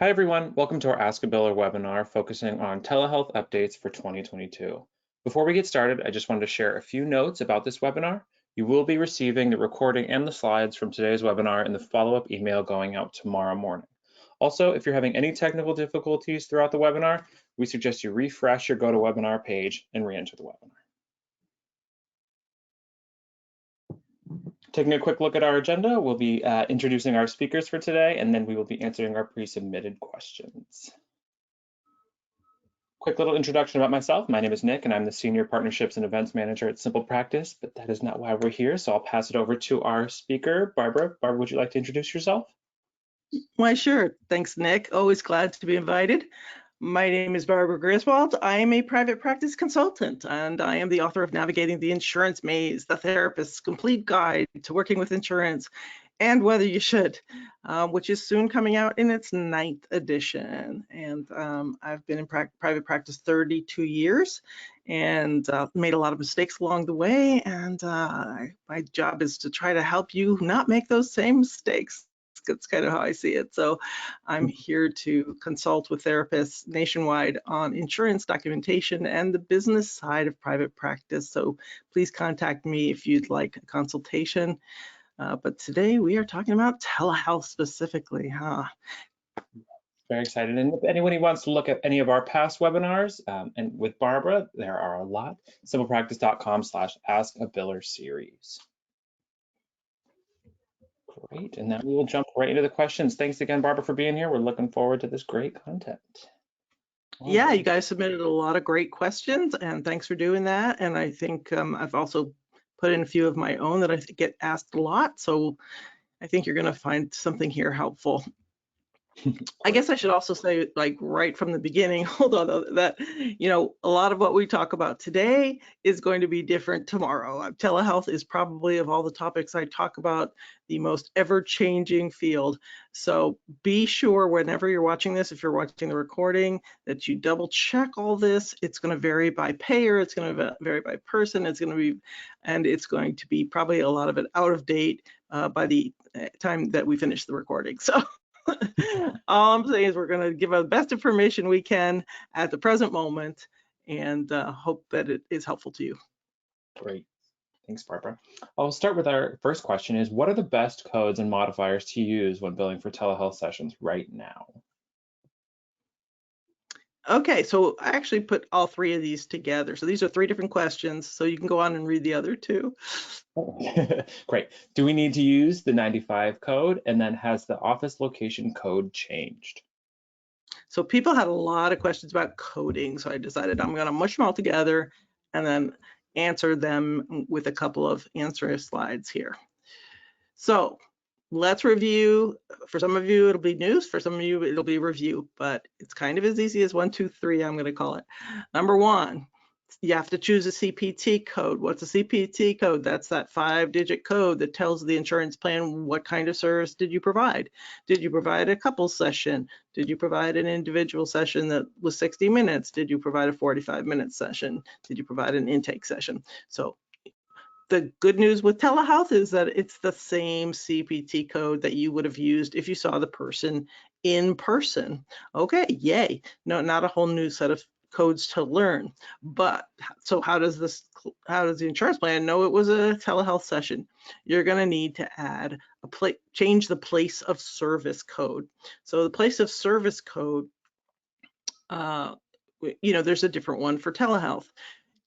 Hi everyone, welcome to our Ask a Biller webinar focusing on telehealth updates for 2022. Before we get started, I just wanted to share a few notes about this webinar. You will be receiving the recording and the slides from today's webinar in the follow-up email going out tomorrow morning. Also, if you're having any technical difficulties throughout the webinar, we suggest you refresh your GoToWebinar page and re-enter the webinar. Taking a quick look at our agenda, we'll be introducing our speakers for today, and then we will be answering our pre-submitted questions. Quick little introduction about myself. My name is Nick, and I'm the Senior Partnerships and Events Manager at SimplePractice, but that is not why we're here, so I'll pass it over to our speaker, Barbara. Barbara, would you like to introduce yourself? Why, sure. Thanks, Nick. Always glad to be invited. My name is Barbara Griswold. I am a private practice consultant, and I am the author of Navigating the Insurance Maze, the Therapist's Complete Guide to Working with Insurance and Whether You Should, which is soon coming out in its 9th edition. And I've been in private practice 32 years and made a lot of mistakes along the way. And my job is to try to help you not make those same mistakes. That's kind of how I see it. So I'm here to consult with therapists nationwide on insurance documentation and the business side of private practice. So please contact me if you'd like a consultation. But today we are talking about telehealth specifically, huh? Very excited. And if anyone wants to look at any of our past webinars, and with Barbara, there are a lot, simplepractice.com/askabiller-series. Great, and now we will jump right into the questions. Thanks again, Barbara, for being here. We're looking forward to this great content. Yeah, you guys submitted a lot of great questions, and thanks for doing that. And I think I've also put in a few of my own that I get asked a lot, so I think you're going to find something here helpful. I guess I should also say, like right from the beginning, hold on, that, you know, a lot of what we talk about today is going to be different tomorrow. Telehealth is probably, of all the topics I talk about, the most ever-changing field. So be sure whenever you're watching this, if you're watching the recording, that you double check all this. It's going to vary by payer, it's going to vary by person, it's going to be, and it's going to be probably a lot of it out of date by the time that we finish the recording. So all I'm saying is we're going to give the best information we can at the present moment and hope that it is helpful to you. Great. Thanks, Barbara. I'll start with our first question is, what are the best codes and modifiers to use when billing for telehealth sessions right now? Okay, so I actually put all three of these together. So these are three different questions, so you can go on and read the other two. Great. Do we need to use the 95 code, and then has the office location code changed? So people had a lot of questions about coding, so I decided I'm going to mush them all together and then answer them with a couple of answer slides here. So let's review. For some of you, it'll be news. For some of you, it'll be review, but it's kind of as easy as 1, 2, 3, I'm going to call it. Number one, you have to choose a CPT code. What's a CPT code? That's that 5-digit code that tells the insurance plan what kind of service did you provide. Did you provide a couple session? Did you provide an individual session that was 60 minutes? Did you provide a 45-minute session? Did you provide an intake session? So the good news with telehealth is that it's the same CPT code that you would have used if you saw the person in person. Okay, yay. No, not a whole new set of codes to learn. But so how does the insurance plan know it was a telehealth session? You're going to need to add change the place of service code. So the place of service code, you know, there's a different one for telehealth.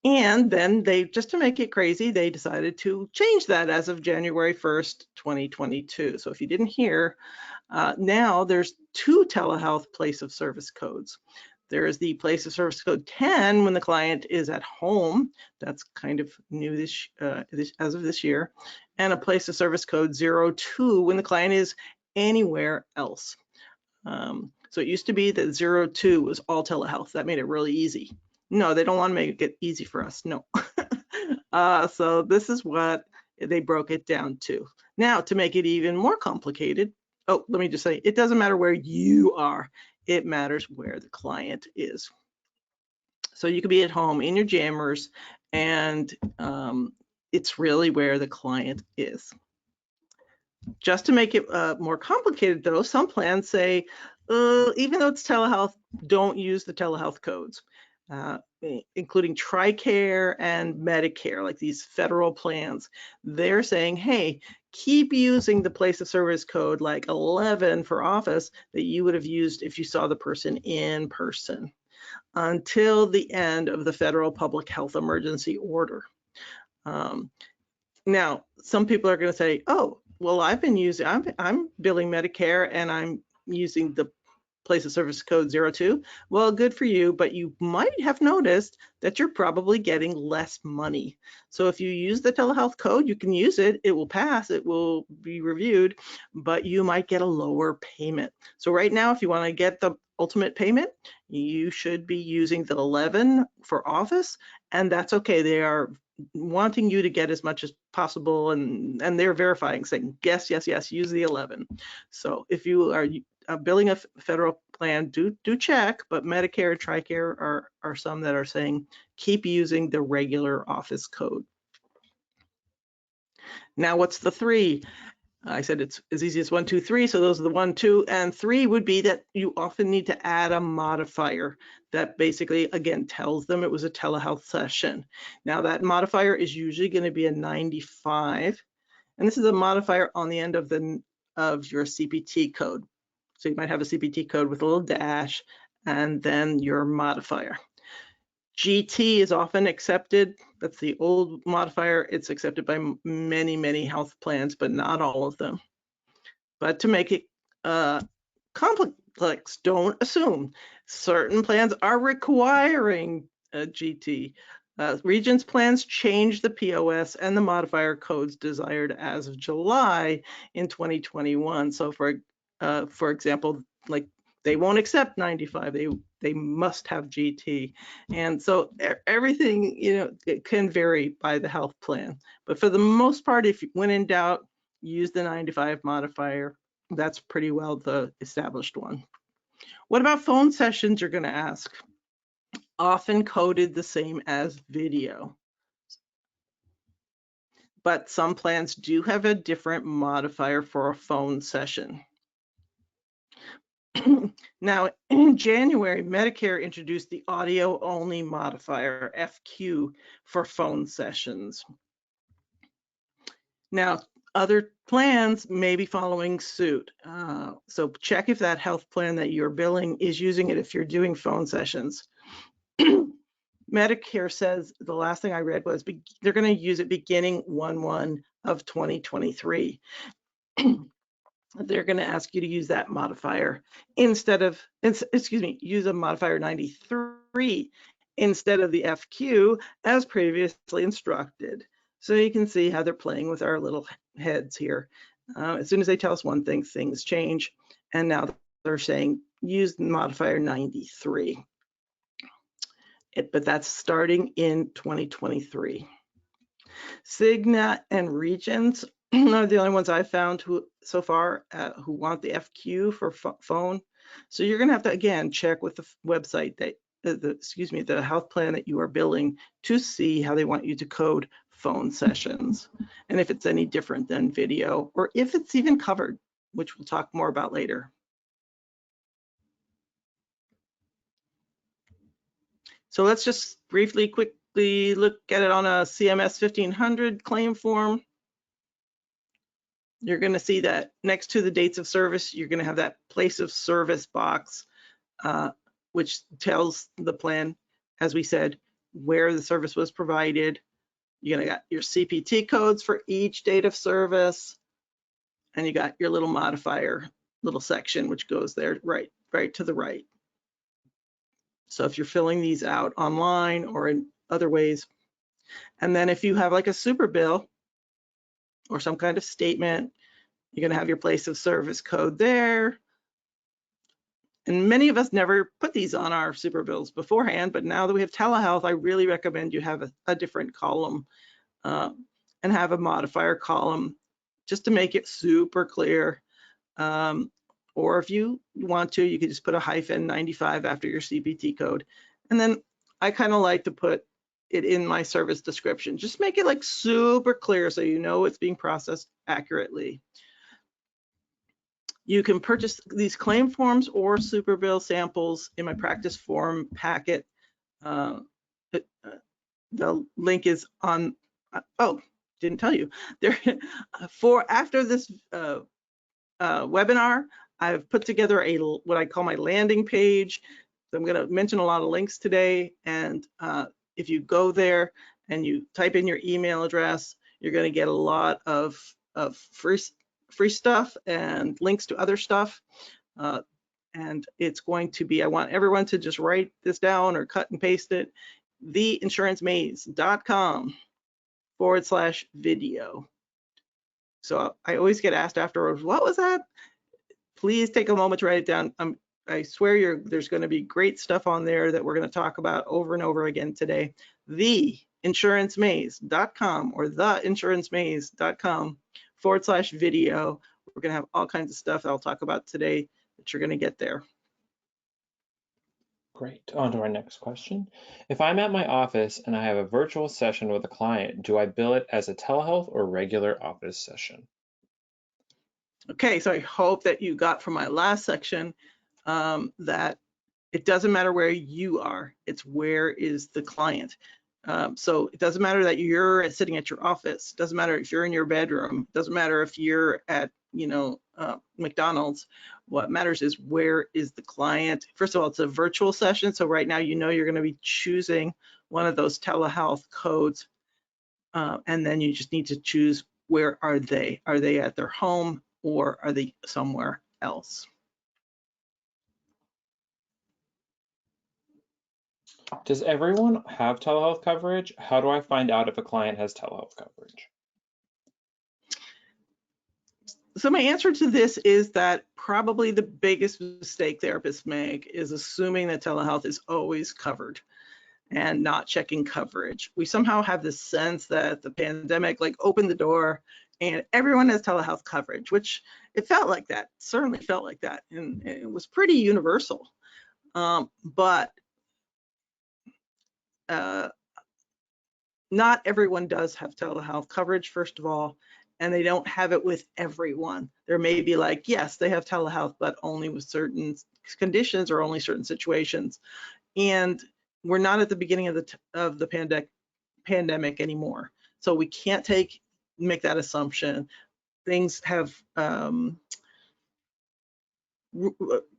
And then they, just to make it crazy, they decided to change that as of January 1st, 2022. So if you didn't hear, now there's 2 telehealth place of service codes. There is the place of service code 10 when the client is at home. That's kind of new as of this year. And a place of service code 02 when the client is anywhere else. So it used to be that 02 was all telehealth. That made it really easy. No, they don't want to make it easy for us. No. So this is what they broke it down to. Now, to make it even more complicated, oh, let me just say, it doesn't matter where you are. It matters where the client is. So you could be at home in your jammers, and it's really where the client is. Just to make it more complicated, though, some plans say, Even though it's telehealth, don't use the telehealth codes, including TRICARE and Medicare, like these federal plans. They're saying, hey, keep using the place of service code like 11 for office that you would have used if you saw the person in person until the end of the federal public health emergency order. Now, some people are going to say, oh, well, I'm billing Medicare and I'm using the place of service code 02. Well, good for you, but you might have noticed that you're probably getting less money. So if you use the telehealth code, you can use it, it will pass, it will be reviewed, but you might get a lower payment. So right now, if you want to get the ultimate payment, you should be using the 11 for office, and that's okay. They are wanting you to get as much as possible, and they're verifying, saying yes, yes, yes, use the 11. So if you are billing a federal plan, do check, but Medicare and TRICARE are some that are saying keep using the regular office code. Now, what's the 3? I said it's as easy as 1, 2, 3. So those are the 1, 2, and 3 would be that you often need to add a modifier that basically, again, tells them it was a telehealth session. Now that modifier is usually going to be a 95, and this is a modifier on the end of your CPT code. So you might have a CPT code with a little dash and then your modifier. GT is often accepted. That's the old modifier. It's accepted by many, many health plans, but not all of them. But to make it complex, don't assume. Certain plans are requiring a GT. Regents plans change the POS and the modifier codes desired as of July in 2021. So for example, like they won't accept 95. They must have GT. And so everything, it can vary by the health plan. But for the most part, if when in doubt, use the 95 modifier. That's pretty well the established one. What about phone sessions, you're going to ask? Often coded the same as video. But some plans do have a different modifier for a phone session. Now, in January, Medicare introduced the audio-only modifier, FQ, for phone sessions. Now, other plans may be following suit. So check if that health plan that you're billing is using it if you're doing phone sessions. Medicare says, the last thing I read was they're going to use it beginning 1/1 of 2023. They're going to ask you to use that modifier instead of, use a modifier 93 instead of the FQ as previously instructed. So you can see how they're playing with our little heads here. As soon as they tell us one thing, things change. And now they're saying use the modifier 93. But that's starting in 2023. Cigna and Regents are the only ones I've found so far who want the FQ for phone. So you're going to have to, again, check with the website that, the health plan that you are billing to see how they want you to code phone sessions and if it's any different than video or if it's even covered, which we'll talk more about later. So let's just briefly, quickly look at it on a CMS 1500 claim form. You're going to see that next to the dates of service, you're going to have that place of service box, which tells the plan, as we said, where the service was provided. You're going to got your CPT codes for each date of service, and you got your little modifier, little section, which goes there right to the right. So if you're filling these out online or in other ways, and then if you have like a super bill or some kind of statement, you're going to have your place of service code there. And many of us never put these on our super bills beforehand, but now that we have telehealth, I really recommend you have a different column and have a modifier column just to make it super clear. Or if you want to, you could just put a -95 after your CPT code. And then I kind of like to put it in my service description. Just make it like super clear so you know it's being processed accurately. You can purchase these claim forms or super bill samples in my practice form packet. The link is on, oh, didn't tell you. There, after this webinar, I've put together what I call my landing page. So I'm going to mention a lot of links today, and if you go there and you type in your email address, you're going to get a lot of free stuff and links to other stuff. And it's going to be, I want everyone to just write this down or cut and paste it, theinsurancemaze.com/video. So I always get asked afterwards, what was that? Please take a moment to write it down. I swear there's going to be great stuff on there that we're going to talk about over and over again today. Theinsurancemaze.com or theinsurancemaze.com/video. We're going to have all kinds of stuff I'll talk about today that you're going to get there. Great. On to our next question. If I'm at my office and I have a virtual session with a client, do I bill it as a telehealth or regular office session? Okay, so I hope that you got from my last section that it doesn't matter where you are, it's where is the client. So it doesn't matter that you're sitting at your office, it doesn't matter if you're in your bedroom, it doesn't matter if you're at, McDonald's. What matters is where is the client. First of all, it's a virtual session, so right now you're going to be choosing one of those telehealth codes, and then you just need to choose where are they. Are they at their home or are they somewhere else? Does everyone have telehealth coverage? How do I find out if a client has telehealth coverage? So my answer to this is that probably the biggest mistake therapists make is assuming that telehealth is always covered and not checking coverage. We somehow have this sense that the pandemic opened the door and everyone has telehealth coverage, which it felt like that, certainly felt like that, and it was pretty universal. But not everyone does have telehealth coverage, first of all, and they don't have it with everyone. There may be yes, they have telehealth, but only with certain conditions or only certain situations. And we're not at the beginning of the pandemic anymore. So we can't make that assumption. Things have,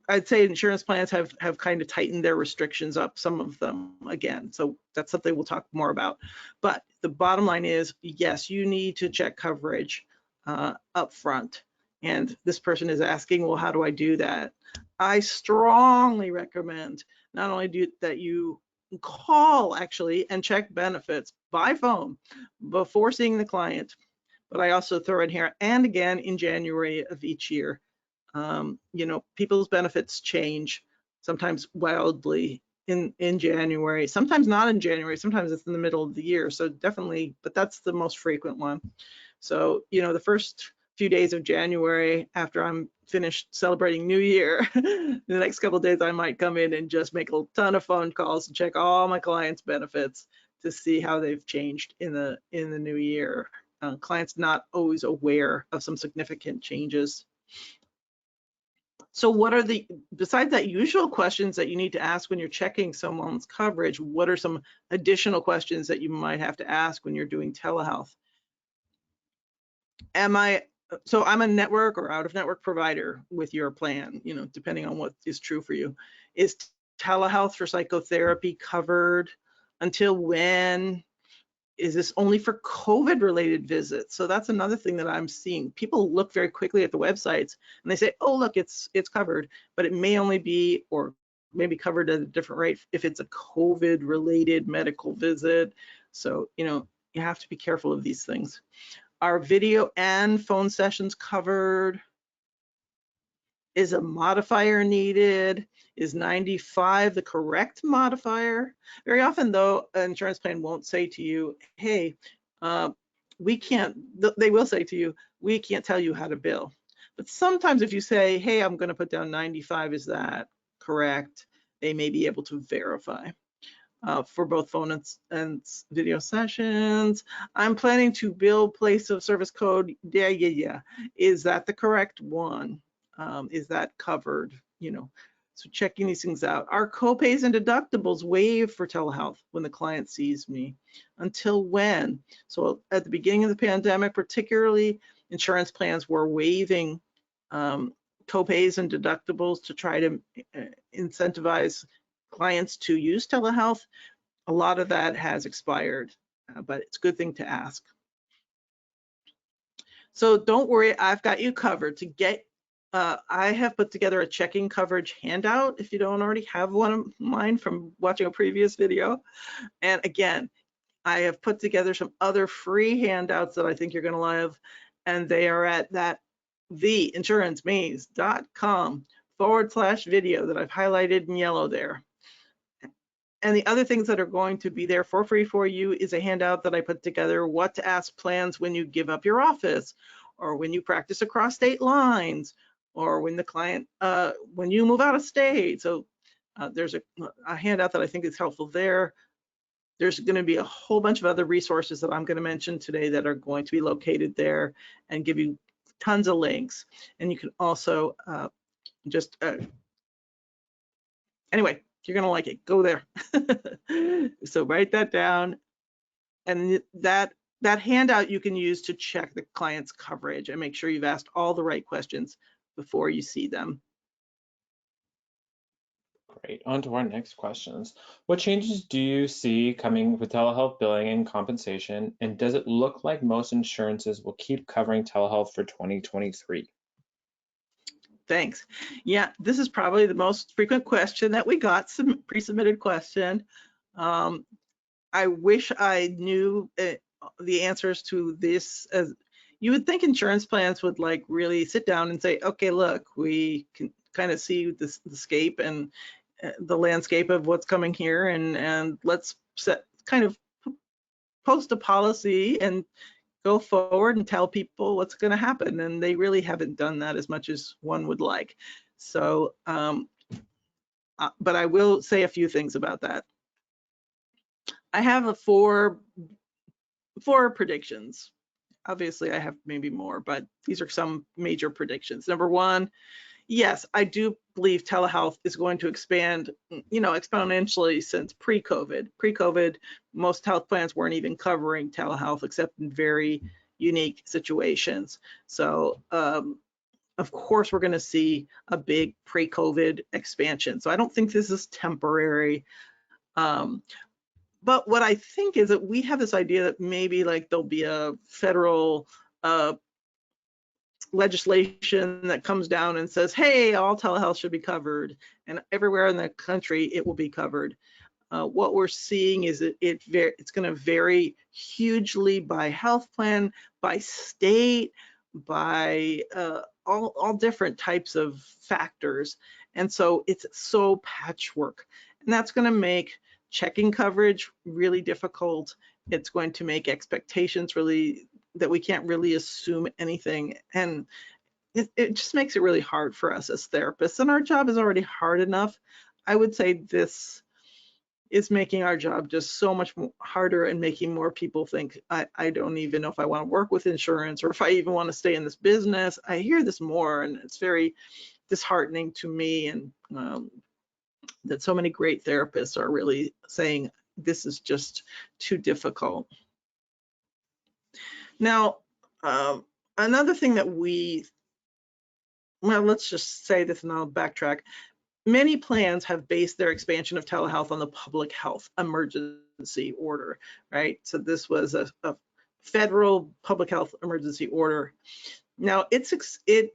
I'd say insurance plans have kind of tightened their restrictions up, some of them again. So that's something we'll talk more about. But the bottom line is, yes, you need to check coverage up front. And this person is asking, well, how do I do that? I strongly recommend not only that you call actually and check benefits by phone before seeing the client, but I also throw in here and again in January of each year. People's benefits change, sometimes wildly in January, sometimes not in January, sometimes it's in the middle of the year. So definitely, but that's the most frequent one. So, the first few days of January, after I'm finished celebrating New Year, the next couple of days I might come in and just make a ton of phone calls and check all my clients' benefits to see how they've changed in the new year. Clients not always aware of some significant changes. So what are besides that usual questions that you need to ask when you're checking someone's coverage, what are some additional questions that you might have to ask when you're doing telehealth? So I'm a network or out-of-network provider with your plan, depending on what is true for you. Is telehealth for psychotherapy covered? Until when? Is this only for COVID-related visits? So that's another thing that I'm seeing. People look very quickly at the websites and they say, oh, look, it's covered, but it may only be, or maybe covered at a different rate if it's a COVID-related medical visit. So, you have to be careful of these things. Are video and phone sessions covered? Is a modifier needed? Is 95 the correct modifier? Very often, though, an insurance plan won't say to you, hey, we can't, they will say to you, we can't tell you how to bill. But sometimes if you say, hey, I'm going to put down 95, is that correct? They may be able to verify. For both phone and video sessions. I'm planning to bill place of service code. Yeah. Is that the correct one? Is that covered? So checking these things out. Are copays and deductibles waived for telehealth when the client sees me? Until when? So at the beginning of the pandemic, particularly, insurance plans were waiving copays and deductibles to try to incentivize clients to use telehealth. A lot of that has expired, but it's a good thing to ask. So don't worry, I've got you covered. To get, I have put together a checking coverage handout if you don't already have one of mine from watching a previous video. And again, I have put together some other free handouts that I think you're going to love, and they are at that theinsurancemaze.com/video that I've highlighted in yellow there. And the other things that are going to be there for free for you is a handout that I put together, what to ask plans when you give up your office, or when you practice across state lines, or when the client, when you move out of state. So there's a handout that I think is helpful there. There's going to be a whole bunch of other resources that I'm going to mention today that are going to be located there and give you tons of links. And you can also anyway, you're going to like it. Go there. So write that down. And that handout you can use to check the client's coverage and make sure you've asked all the right questions before you see them. Great. On to our next questions. What changes do you see coming with telehealth billing and compensation? And does it look like most insurances will keep covering telehealth for 2023? Thanks. Yeah, this is probably the most frequent question that we got, some pre-submitted question. I wish I knew the answers to this. As you would think insurance plans would like really sit down and say, okay, look, we can kind of see the scape and the landscape of what's coming here, and let's kind of post a policy and go forward and tell people what's going to happen. And they really haven't done that as much as one would like. So, but I will say a few things about that. I have four predictions. Obviously, I have maybe more, but these are some major predictions. Number one, yes, I do believe telehealth is going to expand, exponentially since pre-COVID. Pre-COVID, most health plans weren't even covering telehealth except in very unique situations. So, of course, we're going to see a big pre-COVID expansion. So I don't think this is temporary. But what I think is that we have this idea that maybe like there'll be a federal legislation that comes down and says, hey, all telehealth should be covered, and everywhere in the country it will be covered. What we're seeing is that it's going to vary hugely by health plan, by state, by all different types of factors. And so it's so patchwork, and that's going to make checking coverage really difficult. It's going to make expectations really that we can't really assume anything, and it just makes it really hard for us as therapists, and our job is already hard enough. I would say this is making our job just so much harder and making more people think, I don't even know if I want to work with insurance or if I even want to stay in this business. I hear this more, and it's very disheartening to me, and that so many great therapists are really saying this is just too difficult. Now, another thing that let's just say this and I'll backtrack. Many plans have based their expansion of telehealth on the public health emergency order, right? So this was a federal public health emergency order. Now, it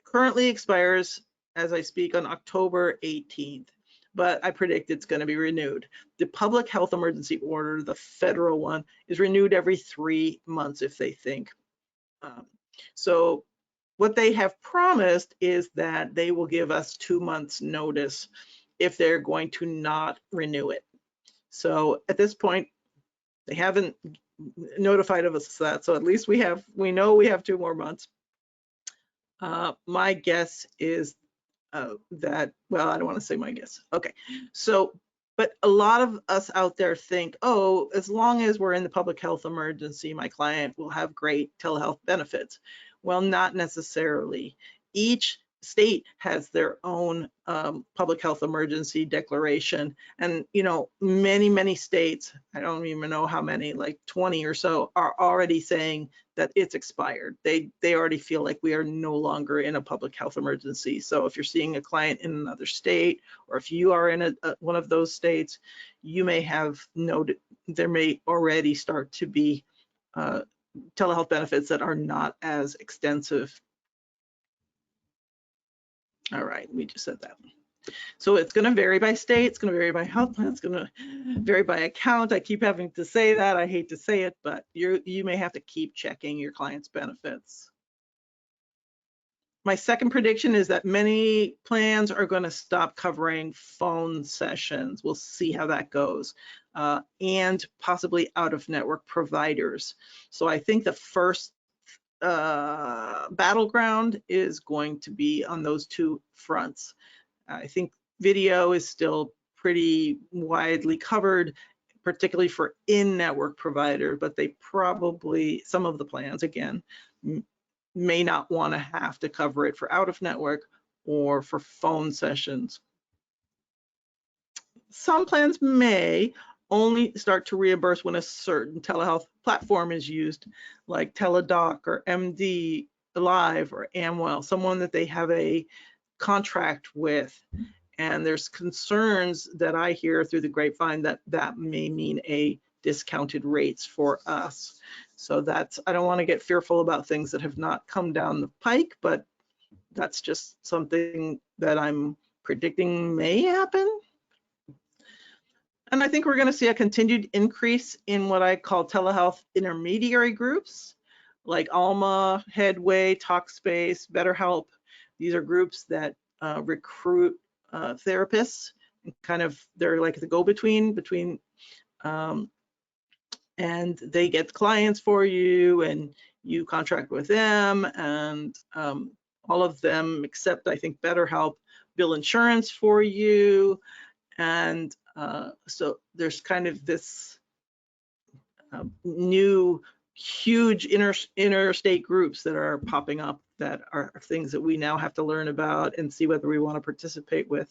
currently expires, as I speak, on October 18th. But I predict it's going to be renewed. The public health emergency order, the federal one, is renewed every 3 months if they think. So what they have promised is that they will give us 2 months notice if they're going to not renew it. So at this point, they haven't notified of us that. So at least we know we have 2 more months. My guess is that, well, I don't want to say my guess. Okay, so, but a lot of us out there think, oh, as long as we're in the public health emergency, my client will have great telehealth benefits. Well, not necessarily. Each state has their own public health emergency declaration. And, you know, many states, I don't even know how many, like 20 or so, are already saying that it's expired. They already feel like we are no longer in a public health emergency. So if you're seeing a client in another state, or if you are in one of those states, you may have noted there may already start to be telehealth benefits that are not as extensive. All right, we just said that. So it's going to vary by state, it's going to vary by health plan, it's going to vary by account. I keep having to say that. I hate to say it, but you may have to keep checking your client's benefits. My second prediction is that many plans are going to stop covering phone sessions. We'll see how that goes, and possibly out-of-network providers. So I think the first battleground is going to be on those two fronts. I think video is still pretty widely covered, particularly for in-network provider, but they probably, some of the plans again, may not want to have to cover it for out-of-network or for phone sessions. Some plans may only start to reimburse when a certain telehealth platform is used, like Teladoc or MD Live or Amwell, someone that they have a contract with. And there's concerns that I hear through the grapevine that that may mean a discounted rates for us. So that's, I don't want to get fearful about things that have not come down the pike, but that's just something that I'm predicting may happen. And I think we're going to see a continued increase in what I call telehealth intermediary groups, like Alma, Headway, Talkspace, BetterHelp. These are groups that recruit therapists, and kind of, they're like the go-between between, and they get clients for you, and you contract with them, and all of them, except I think BetterHelp, bill insurance for you. And so there's kind of this new huge interstate groups that are popping up that are things that we now have to learn about and see whether we want to participate with.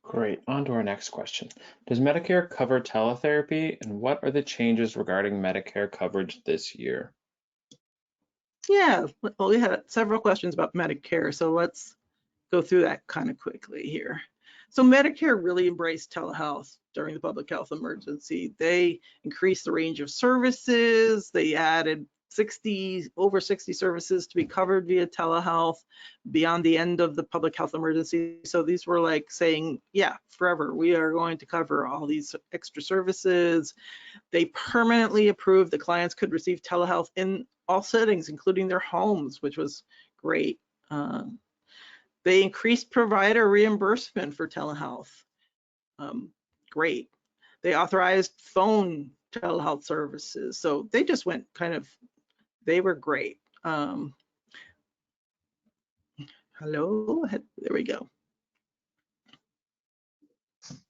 Great, on to our next question. Does Medicare cover teletherapy, and what are the changes regarding Medicare coverage this year? Yeah, well, we had several questions about Medicare, so let's go through that kind of quickly here. So Medicare really embraced telehealth during the public health emergency. They increased the range of services. They added over 60 services to be covered via telehealth beyond the end of the public health emergency. So these were like saying, yeah, forever, we are going to cover all these extra services. They permanently approved that clients could receive telehealth in all settings, including their homes, which was great. They increased provider reimbursement for telehealth. Great. They authorized phone telehealth services. So they just went kind of, they were great. Hello, there we go.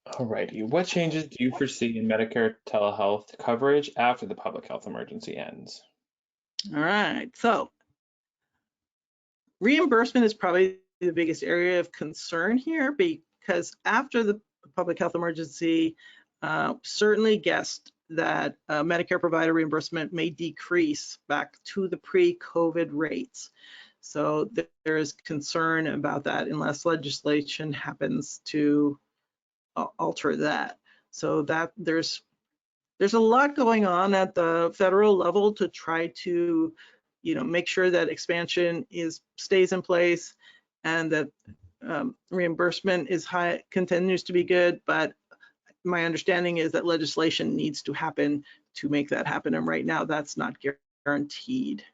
Alrighty, what changes do you foresee in Medicare telehealth coverage after the public health emergency ends? All right, so reimbursement is probably the biggest area of concern here, because after the public health emergency, certainly guessed that Medicare provider reimbursement may decrease back to the pre-COVID rates. So there is concern about that unless legislation happens to alter that. So that there's a lot going on at the federal level to try to, you know, make sure that expansion stays in place and that reimbursement is high, continues to be good. But my understanding is that legislation needs to happen to make that happen, and right now that's not guaranteed.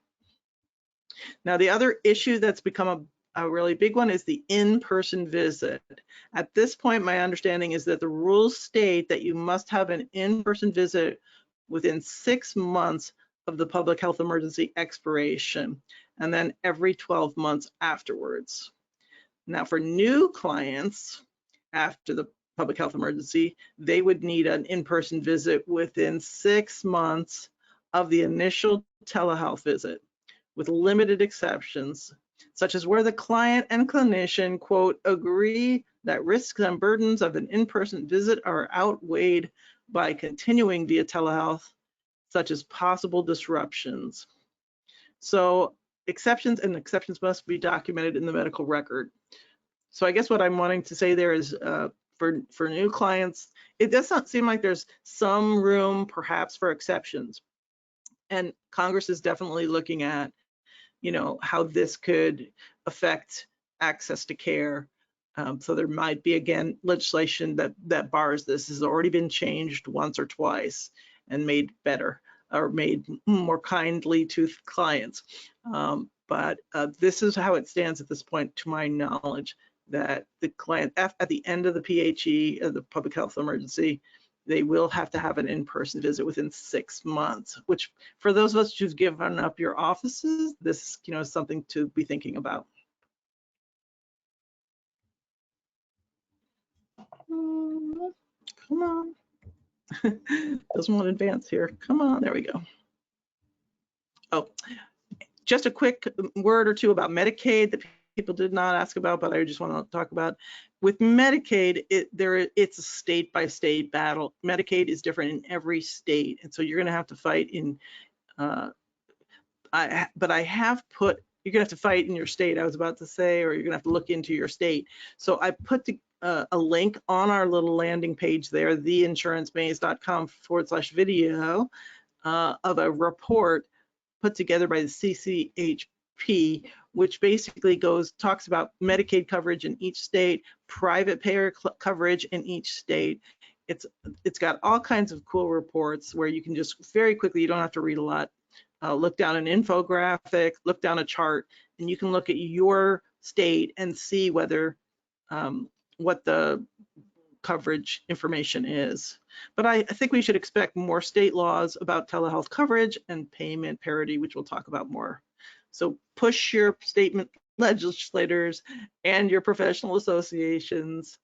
Now, the other issue that's become a really big one is the in-person visit. At this point, my understanding is that the rules state that you must have an in-person visit within 6 months of the public health emergency expiration, and then every 12 months afterwards. Now, for new clients after the public health emergency, they would need an in-person visit within 6 months of the initial telehealth visit, with limited exceptions, such as where the client and clinician, quote, agree that risks and burdens of an in-person visit are outweighed by continuing via telehealth, such as possible disruptions. So exceptions must be documented in the medical record. So I guess what I'm wanting to say there is for new clients, it does not seem like there's some room perhaps for exceptions. And Congress is definitely looking at, how this could affect access to care. So there might be, again, legislation that bars this. Has already been changed once or twice and made better or made more kindly to clients. But this is how it stands at this point, to my knowledge, that the client at the end of the PHE, the public health emergency, they will have to have an in-person visit within 6 months, which for those of us who've given up your offices, this is something to be thinking about. Come on. Doesn't want to advance here. Come on, there we go. Oh, just a quick word or two about Medicaid that people did not ask about, but I just want to talk about. With Medicaid, it's a state-by-state battle. Medicaid is different in every state, and so you're going to have to fight in. But I have put. You're going to have to fight in your state. I was about to say, or you're going to have to look into your state. So I put a link on our little landing page there, theinsurancemaze.com/video of a report put together by the CCHP, which basically talks about Medicaid coverage in each state, private payer coverage in each state. It's got all kinds of cool reports where you can just very quickly, you don't have to read a lot, look down an infographic, look down a chart, and you can look at your state and see whether what the coverage information is. But I think we should expect more state laws about telehealth coverage and payment parity, which we'll talk about more. So push your statement legislators and your professional associations.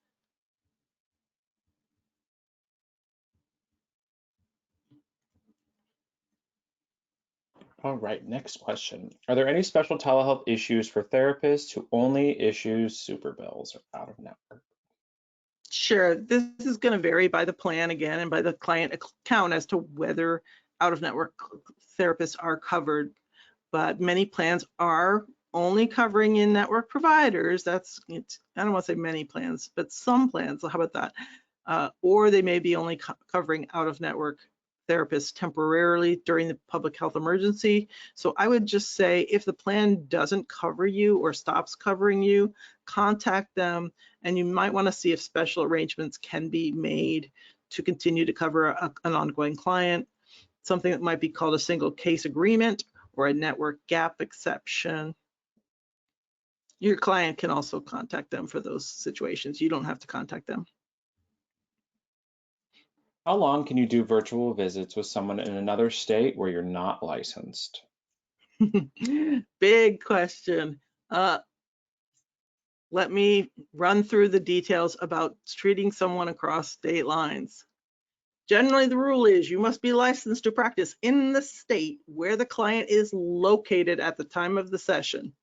All right, next question. Are there any special telehealth issues for therapists who only issue super bills or out of network? Sure, this is going to vary by the plan again and by the client account as to whether out-of-network therapists are covered. But many plans are only covering in-network providers. I don't want to say many plans, but some plans. How about that? Or they may be only covering out-of-network therapists temporarily during the public health emergency. So I would just say if the plan doesn't cover you or stops covering you, contact them, and you might want to see if special arrangements can be made to continue to cover an ongoing client, something that might be called a single case agreement or a network gap exception. Your client can also contact them for those situations. You don't have to contact them. How long can you do virtual visits with someone in another state where you're not licensed? Big question. Let me run through the details about treating someone across state lines. Generally, the rule is you must be licensed to practice in the state where the client is located at the time of the session,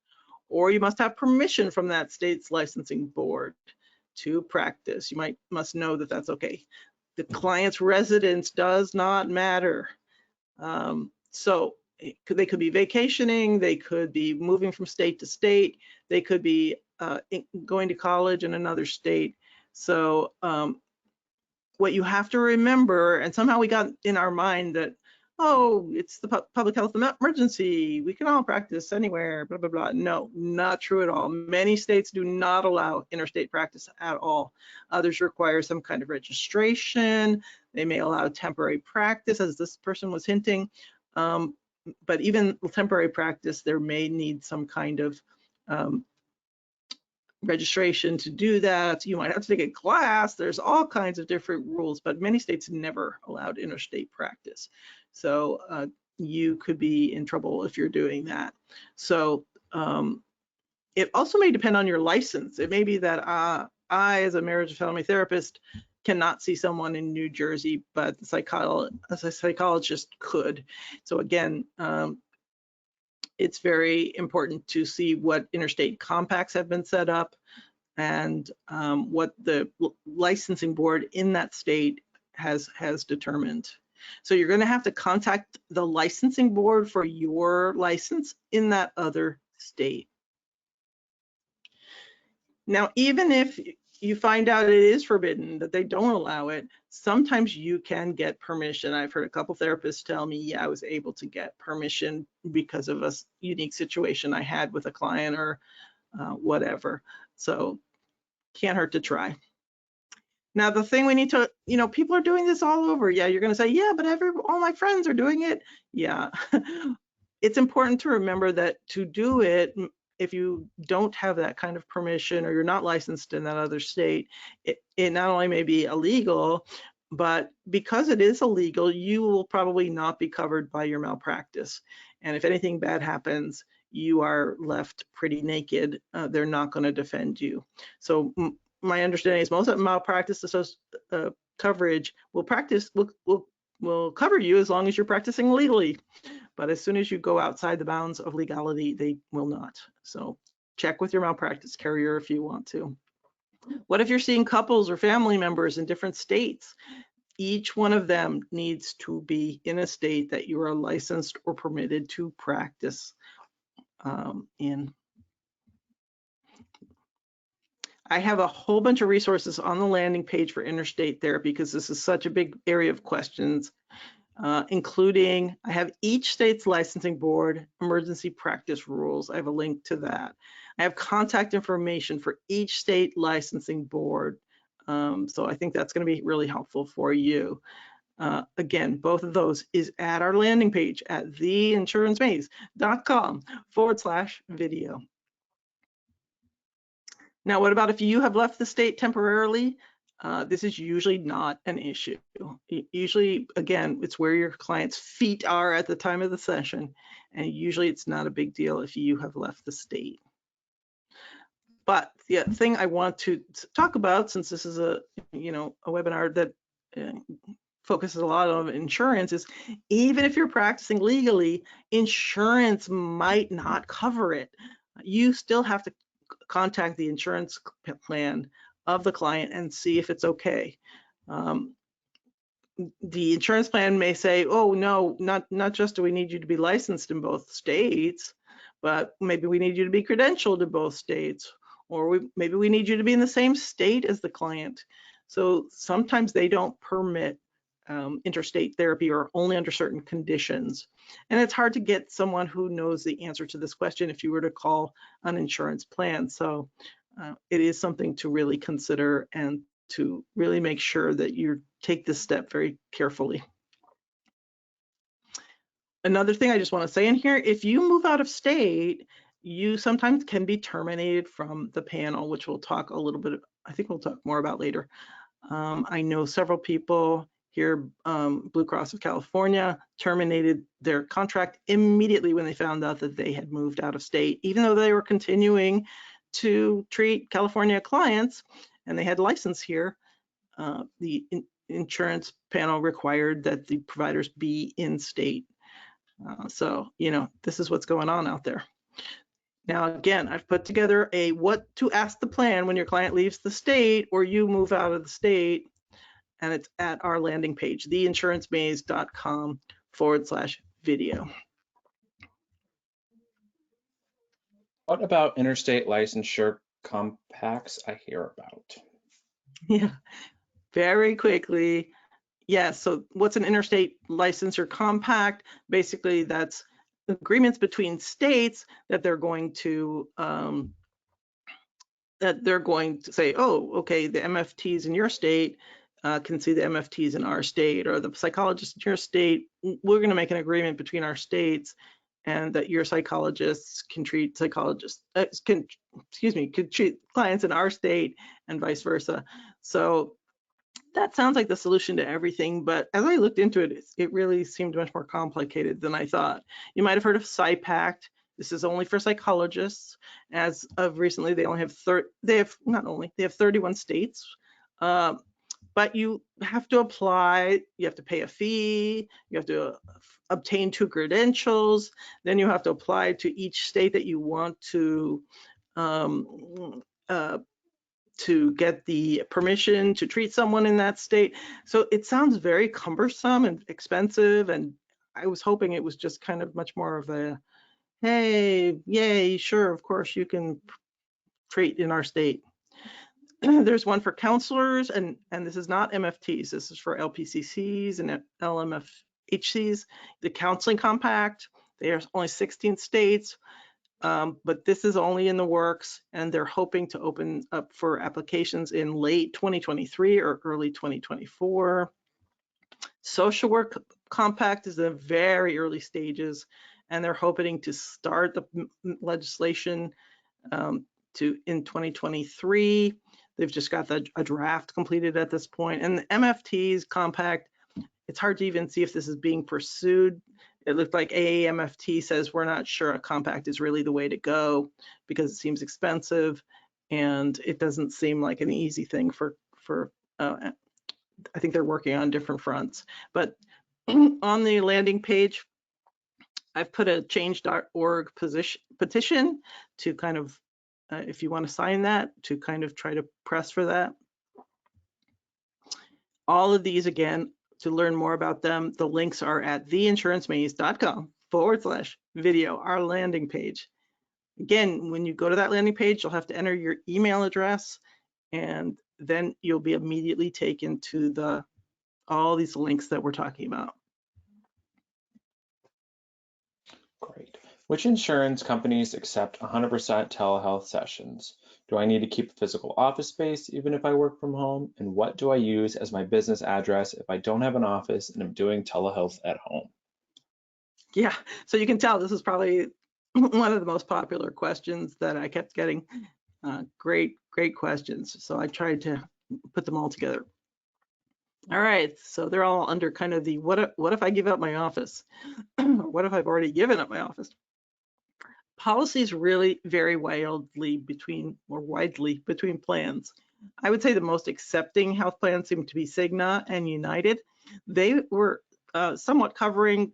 or you must have permission from that state's licensing board to practice. You must know that that's okay. The client's residence does not matter. So they could be vacationing, they could be moving from state to state, they could be going to college in another state. So what you have to remember, and somehow we got in our mind that, oh, it's the public health emergency, we can all practice anywhere, blah, blah, blah. No, not true at all. Many states do not allow interstate practice at all. Others require some kind of registration. They may allow temporary practice, as this person was hinting. But even temporary practice, there may need some kind of registration to do that. You might have to take a class. There's all kinds of different rules, but many states never allowed interstate practice. So you could be in trouble if you're doing that. So it also may depend on your license. It may be that I, as a marriage and family therapist, cannot see someone in New Jersey, but a psychologist could. So again, it's very important to see what interstate compacts have been set up and what the licensing board in that state has determined. So you're going to have to contact the licensing board for your license in that other state. Now, even if you find out it is forbidden, that they don't allow it, sometimes you can get permission. I've heard a couple therapists tell me, yeah, I was able to get permission because of a unique situation I had with a client or whatever. So can't hurt to try. Now, the thing we need to, people are doing this all over. Yeah, you're going to say, yeah, but all my friends are doing it. Yeah, it's important to remember that to do it, if you don't have that kind of permission or you're not licensed in that other state, it not only may be illegal, but because it is illegal, you will probably not be covered by your malpractice. And if anything bad happens, you are left pretty naked. They're not going to defend you. So my understanding is most of malpractice coverage will cover you as long as you're practicing legally. But as soon as you go outside the bounds of legality, they will not. So check with your malpractice carrier if you want to. What if you're seeing couples or family members in different states? Each one of them needs to be in a state that you are licensed or permitted to practice in. I have a whole bunch of resources on the landing page for interstate therapy because this is such a big area of questions, including I have each state's licensing board emergency practice rules. I have a link to that. I have contact information for each state licensing board. So I think that's going to be really helpful for you. Again, both of those is at our landing page at theinsurancemaze.com/video. Now, what about if you have left the state temporarily? This is usually not an issue. Usually, again, it's where your client's feet are at the time of the session, and usually it's not a big deal if you have left the state. But the thing I want to talk about, since this is a webinar that focuses a lot on insurance, is even if you're practicing legally, insurance might not cover it. You still have to contact the insurance plan of the client and see if it's okay. The insurance plan may say, oh no, not just do we need you to be licensed in both states, but maybe we need you to be credentialed in both states, or maybe we need you to be in the same state as the client. So sometimes they don't permit interstate therapy or only under certain conditions. And it's hard to get someone who knows the answer to this question if you were to call an insurance plan. So it is something to really consider and to really make sure that you take this step very carefully. Another thing I just want to say in here, if you move out of state, you sometimes can be terminated from the panel, which we'll talk a little bit, I think we'll talk more about later. I know several people here, Blue Cross of California terminated their contract immediately when they found out that they had moved out of state, even though they were continuing to treat California clients and they had license here. The insurance panel required that the providers be in state. So, this is what's going on out there. Now, again, I've put together a what to ask the plan when your client leaves the state or you move out of the state, and it's at our landing page, theinsurancemaze.com/video. What about interstate licensure compacts I hear about? Yeah, very quickly. Yeah, so what's an interstate licensure compact? Basically, that's agreements between states that they're going to say, oh, okay, the MFTs in your state can see the MFTs in our state, or the psychologists in your state. We're going to make an agreement between our states, and that your psychologists can treat could treat clients in our state, and vice versa. So that sounds like the solution to everything, but as I looked into it, it really seemed much more complicated than I thought. You might have heard of PsyPact. This is only for psychologists. As of recently, they have 31 states. but you have to apply, you have to pay a fee, you have to obtain 2 credentials, then you have to apply to each state that you want to get the permission to treat someone in that state. So it sounds very cumbersome and expensive, and I was hoping it was just kind of much more of a, hey, yay, sure, of course you can treat in our state. There's one for counselors, and this is not MFTs, this is for LPCCs and LMFHCs. The Counseling Compact, there's only 16 states. But this is only in the works, and they're hoping to open up for applications in late 2023 or early 2024. Social Work Compact is in the very early stages, and they're hoping to start the legislation in 2023. They've just got a draft completed at this point. And the MFTs Compact, it's hard to even see if this is being pursued. It looked like AAMFT says we're not sure a compact is really the way to go because it seems expensive, and it doesn't seem like an easy thing for I think they're working on different fronts. But on the landing page, I've put a change.org petition to kind of, if you want to sign that, to kind of try to press for that. All of these, again, to learn more about them, the links are at theinsurancemaze.com/video, our landing page. Again, when you go to that landing page, you'll have to enter your email address, and then you'll be immediately taken to all these links that we're talking about. Great. Which insurance companies accept 100% telehealth sessions? Do I need to keep a physical office space even if I work from home? And what do I use as my business address if I don't have an office and I'm doing telehealth at home? Yeah, so you can tell this is probably one of the most popular questions that I kept getting. Great questions. So I tried to put them all together. All right, so they're all under kind of the what if I give up my office? What if I've already given up my office? Policies really vary widely between plans. I would say the most accepting health plans seem to be Cigna and United. They were both covering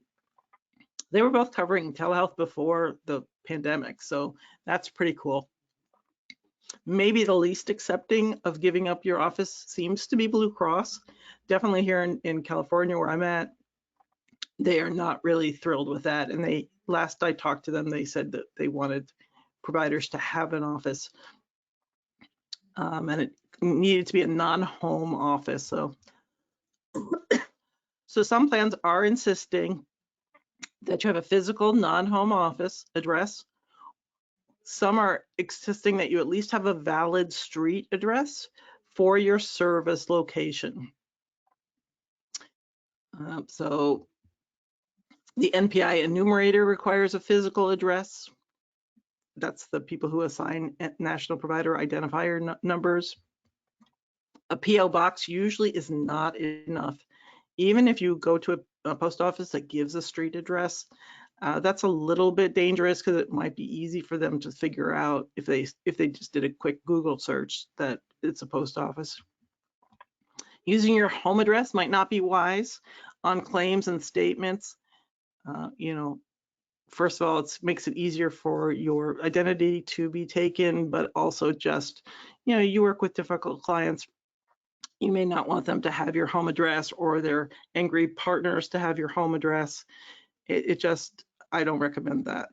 telehealth before the pandemic, so that's pretty cool. Maybe the least accepting of giving up your office seems to be Blue Cross. Definitely here in California where I'm at, they are not really thrilled with that. And last I talked to them, they said that they wanted providers to have an office, and it needed to be a non-home office. So some plans are insisting that you have a physical non-home office address. Some are insisting that you at least have a valid street address for your service location. So the NPI enumerator requires a physical address. That's the people who assign national provider identifier numbers. A PO box usually is not enough. Even if you go to a post office that gives a street address, that's a little bit dangerous because it might be easy for them to figure out if they just did a quick Google search that it's a post office. Using your home address might not be wise on claims and statements. First of all, it makes it easier for your identity to be taken, but also just, you work with difficult clients. You may not want them to have your home address or their angry partners to have your home address. I don't recommend that.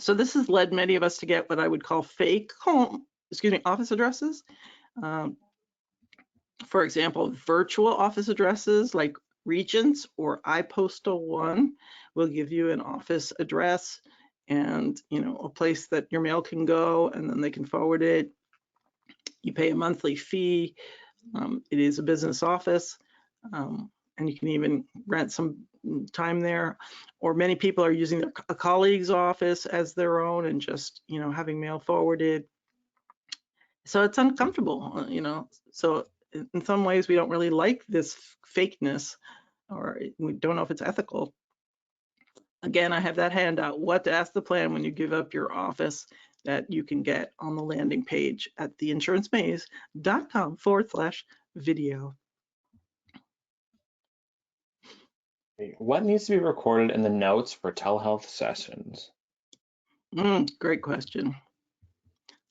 So this has led many of us to get what I would call fake office addresses. For example, virtual office addresses like Regents or iPostal1 will give you an office address and a place that your mail can go, and then they can forward it. You pay a monthly fee. It is a business office, and you can even rent some time there. Or many people are using a colleague's office as their own and just having mail forwarded. So it's uncomfortable, So in some ways, we don't really like this fakeness, or we don't know if it's ethical. Again, I have that handout, what to ask the plan when you give up your office, that you can get on the landing page at theinsurancemaze.com/video. video. What needs to be recorded in the notes for telehealth sessions? Great question.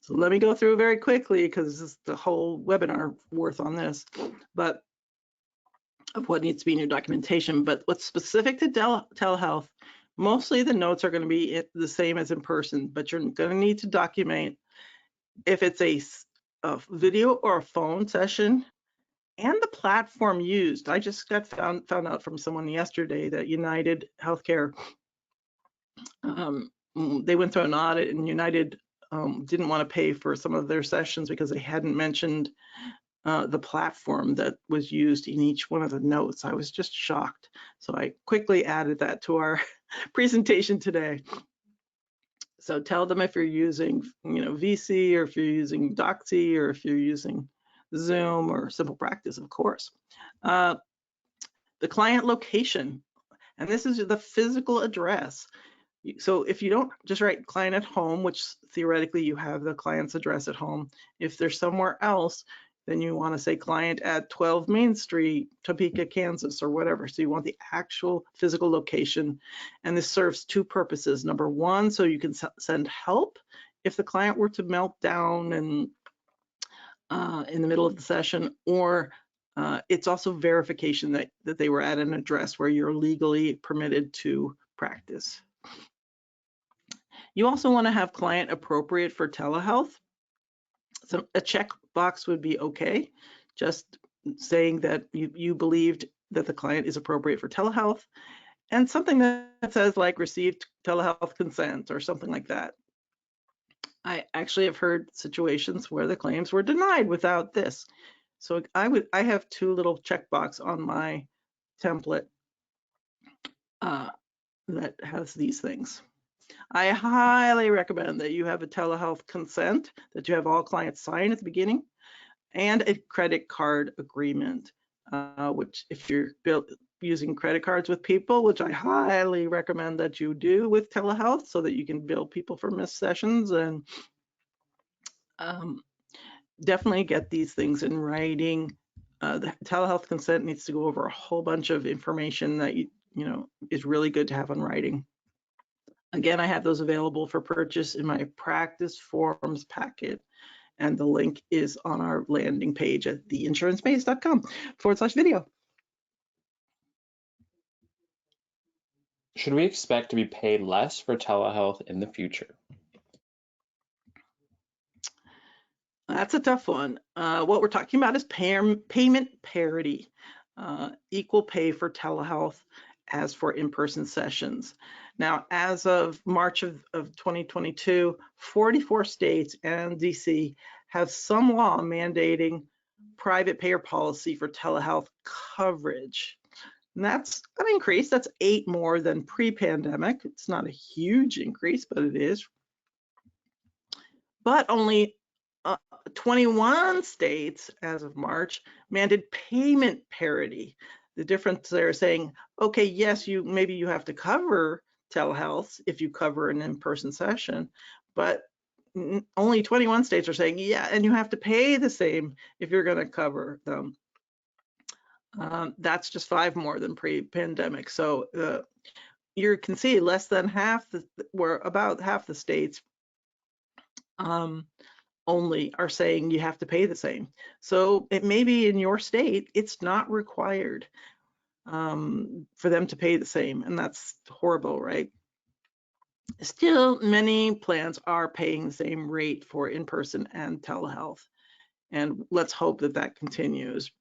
So let me go through very quickly because this is the whole webinar worth on this, but of what needs to be in your documentation. But what's specific to telehealth, mostly the notes are going to be the same as in person, but you're going to need to document if it's a video or a phone session and the platform used. I just got found out from someone yesterday that United Healthcare, they went through an audit, and United didn't want to pay for some of their sessions because they hadn't mentioned the platform that was used in each one of the notes. I was just shocked. So I quickly added that to our presentation today. So tell them if you're using, VC, or if you're using Doxy, or if you're using Zoom or SimplePractice, of course. The client location, and this is the physical address. So if you don't just write client at home, which theoretically you have the client's address at home, if they're somewhere else, then you want to say client at 12 Main Street, Topeka, Kansas, or whatever. So you want the actual physical location. And this serves two purposes. Number one, so you can send help if the client were to melt down and in the middle of the session, or it's also verification that they were at an address where you're legally permitted to practice. You also want to have client appropriate for telehealth. So a checkbox would be okay, just saying that you believed that the client is appropriate for telehealth, and something that says like received telehealth consent or something like that. I actually have heard situations where the claims were denied without this. So I have two little checkbox on my template that has these things. I highly recommend that you have a telehealth consent, that you have all clients sign at the beginning, and a credit card agreement, which if you're using credit cards with people, which I highly recommend that you do with telehealth so that you can bill people for missed sessions, and definitely get these things in writing. The telehealth consent needs to go over a whole bunch of information that is really good to have on writing. Again, I have those available for purchase in my practice forms packet, and the link is on our landing page at theinsurancebase.com/video. Should we expect to be paid less for telehealth in the future? That's a tough one. What we're talking about is payment parity, equal pay for telehealth as for in-person sessions. Now, as of March of 2022, 44 states and DC have some law mandating private payer policy for telehealth coverage. And that's an increase. That's 8 more than pre-pandemic. It's not a huge increase, but it is. But only 21 states as of March mandated payment parity. The difference there is saying, okay, yes, maybe you have to cover telehealth if you cover an in-person session, but only 21 states are saying, yeah, and you have to pay the same if you're going to cover them. That's just 5 more than pre-pandemic. So you can see less than half, about half the states only are saying you have to pay the same. So it may be in your state, it's not required for them to pay the same, and that's horrible, right? Still, many plans are paying the same rate for in-person and telehealth, and let's hope that that continues.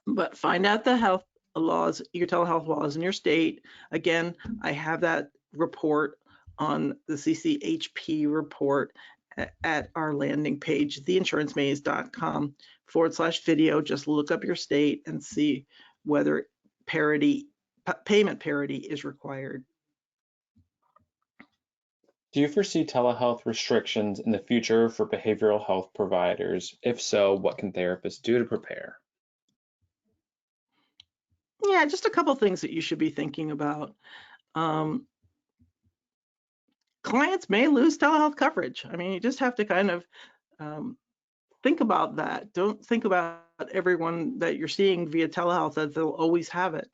But find out the health laws, your telehealth laws in your state. Again, I have that report on the CCHP report at our landing page, theinsurancemaze.com/video. Just look up your state and see whether payment parity is required. Do you foresee telehealth restrictions in the future for behavioral health providers? If so, what can therapists do to prepare? Yeah, just a couple things that you should be thinking about. Clients may lose telehealth coverage. I mean, you just have to kind of think about that. Don't think about everyone that you're seeing via telehealth that they'll always have it.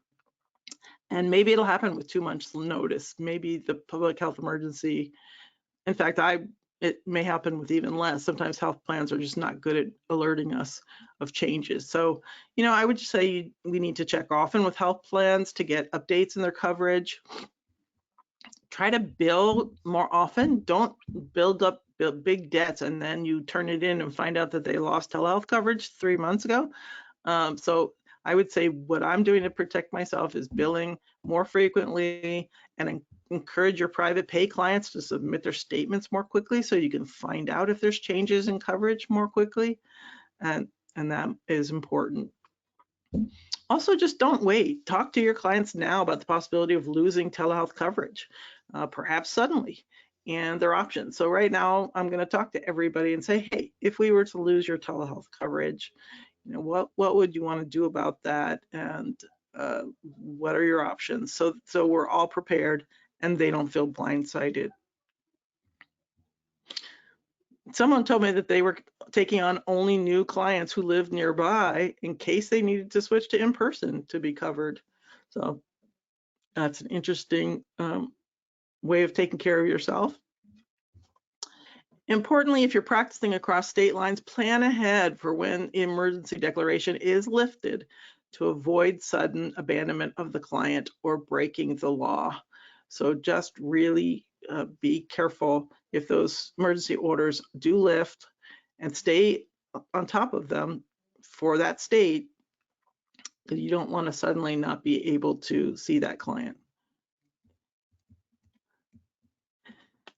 And maybe it'll happen with 2 months notice. Maybe the public health emergency. In fact, it may happen with even less. Sometimes health plans are just not good at alerting us of changes. So, I would just say we need to check often with health plans to get updates in their coverage. Try to bill more often. Don't build big debts and then you turn it in and find out that they lost telehealth coverage 3 months ago. So I would say what I'm doing to protect myself is billing more frequently and encourage your private pay clients to submit their statements more quickly so you can find out if there's changes in coverage more quickly. And that is important. Also, just don't wait. Talk to your clients now about the possibility of losing telehealth coverage, perhaps suddenly, and their options. So right now, I'm going to talk to everybody and say, hey, if we were to lose your telehealth coverage, what would you want to do about that, and what are your options? So we're all prepared and they don't feel blindsided. Someone told me that they were taking on only new clients who lived nearby in case they needed to switch to in-person to be covered. So that's an interesting way of taking care of yourself. Importantly, if you're practicing across state lines, plan ahead for when the emergency declaration is lifted to avoid sudden abandonment of the client or breaking the law. So just really be careful if those emergency orders do lift, and stay on top of them for that state, because you don't want to suddenly not be able to see that client.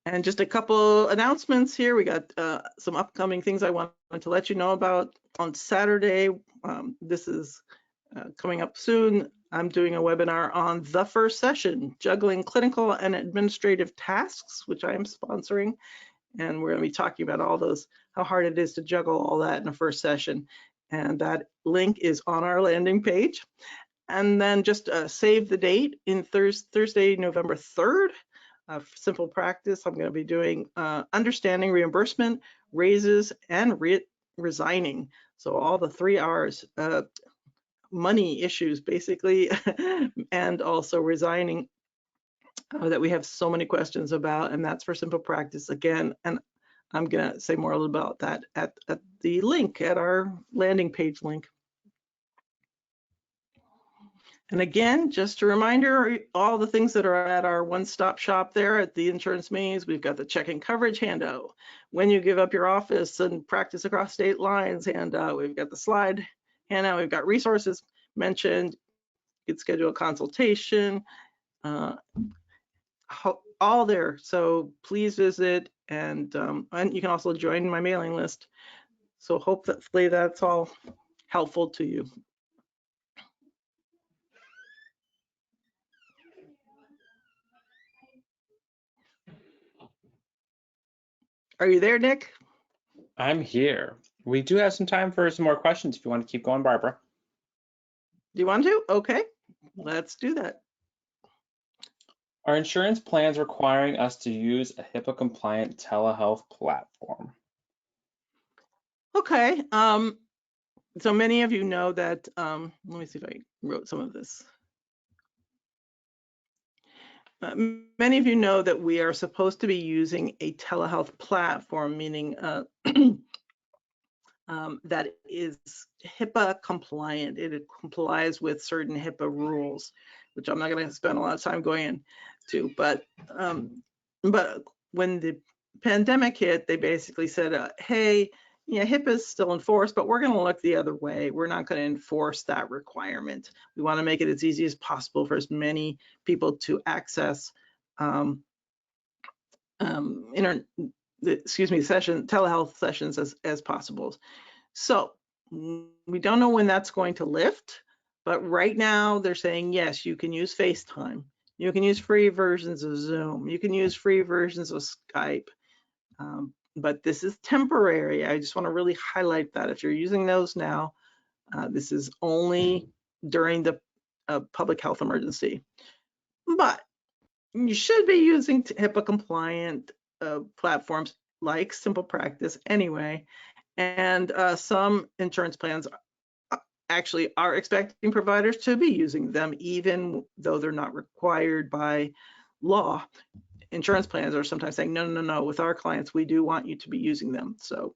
And just a couple announcements here. We got some upcoming things I wanted to let you know about. On Saturday, this is coming up soon, I'm doing a webinar on the first session, juggling clinical and administrative tasks, which I am sponsoring. And we're going to be talking about all those, how hard it is to juggle all that in a first session. And that link is on our landing page. And then just save the date in Thursday, November 3rd. SimplePractice, I'm going to be doing understanding reimbursement, raises, and resigning. So all the 3 R's, money issues basically, and also resigning, that we have so many questions about, and that's for SimplePractice again. And I'm going to say more about that at the link, at our landing page link. And again, just a reminder, all the things that are at our one-stop shop there at the insurance meetings, we've got the checking coverage handout, when you give up your office and practice across state lines handout, we've got the slide handout, we've got resources mentioned, you can schedule a consultation, all there. So please visit, and you can also join my mailing list. So hopefully that's all helpful to you. Are you there, Nick? I'm here. We do have some time for some more questions if you want to keep going, Barbara. Do you want to? Okay, let's do that. Are insurance plans requiring us to use a HIPAA compliant telehealth platform? Okay, so many of you know that, let me see if I wrote some of this. Many of you know that we are supposed to be using a telehealth platform, meaning that is HIPAA compliant. It complies with certain HIPAA rules, which I'm not going to spend a lot of time going into. But when the pandemic hit, they basically said, hey, yeah, HIPAA is still enforced, but we're going to look the other way. We're not going to enforce that requirement. We want to make it as easy as possible for as many people to access telehealth sessions as possible. So we don't know when that's going to lift, but right now they're saying, yes, you can use FaceTime. You can use free versions of Zoom. You can use free versions of Skype. But this is temporary. I just want to really highlight that. If you're using those now, this is only during the public health emergency. But you should be using HIPAA compliant platforms like SimplePractice anyway. And some insurance plans actually are expecting providers to be using them, even though they're not required by law. Insurance plans are sometimes saying, no, no, no, with our clients, we do want you to be using them. So,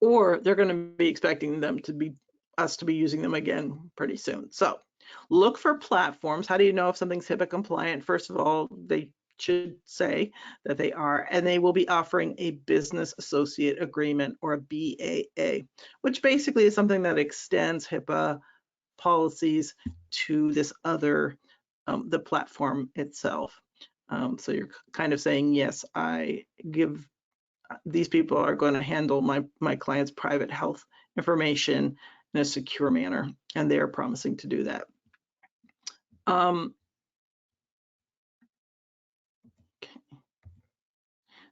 or they're going to be expecting them to be us to be using them again pretty soon. So look for platforms. How do you know if something's HIPAA compliant? First of all, they should say that they are, and they will be offering a business associate agreement, or a BAA, which basically is something that extends HIPAA policies to this other, the platform itself. So you're kind of saying, yes, I give, these people are going to handle my client's private health information in a secure manner, and they are promising to do that.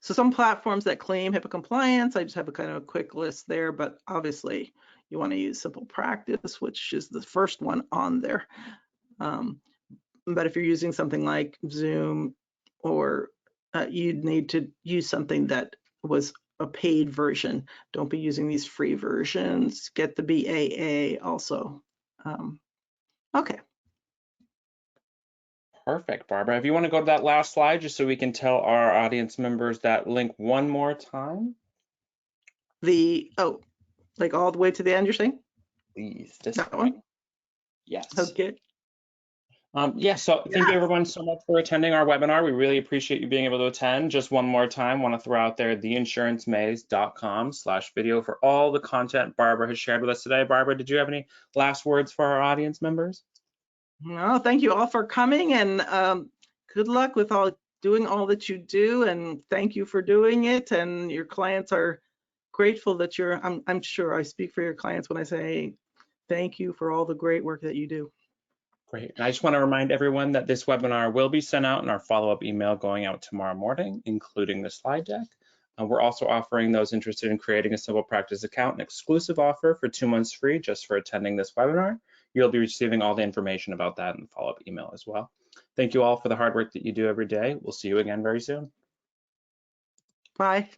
So some platforms that claim HIPAA compliance, I just have a kind of a quick list there, but obviously you want to use SimplePractice, which is the first one on there. But if you're using something like Zoom, or you'd need to use something that was a paid version. Don't be using these free versions. Get the BAA also. Okay. Perfect, Barbara. If you want to go to that last slide, just so we can tell our audience members that link one more time. Oh, like all the way to the end, you're saying? Please, this that one? Yes. Okay. So thank you everyone so much for attending our webinar. We really appreciate you being able to attend. Just one more time, want to throw out there theinsurancemaze.com/video for all the content Barbara has shared with us today. Barbara, did you have any last words for our audience members? No, thank you all for coming, and good luck with doing all that you do, and thank you for doing it. And your clients are grateful that I'm sure I speak for your clients when I say thank you for all the great work that you do. Great. And I just want to remind everyone that this webinar will be sent out in our follow-up email going out tomorrow morning, including the slide deck. We're also offering those interested in creating a SimplePractice account an exclusive offer for 2 months free just for attending this webinar. You'll be receiving all the information about that in the follow-up email as well. Thank you all for the hard work that you do every day. We'll see you again very soon. Bye.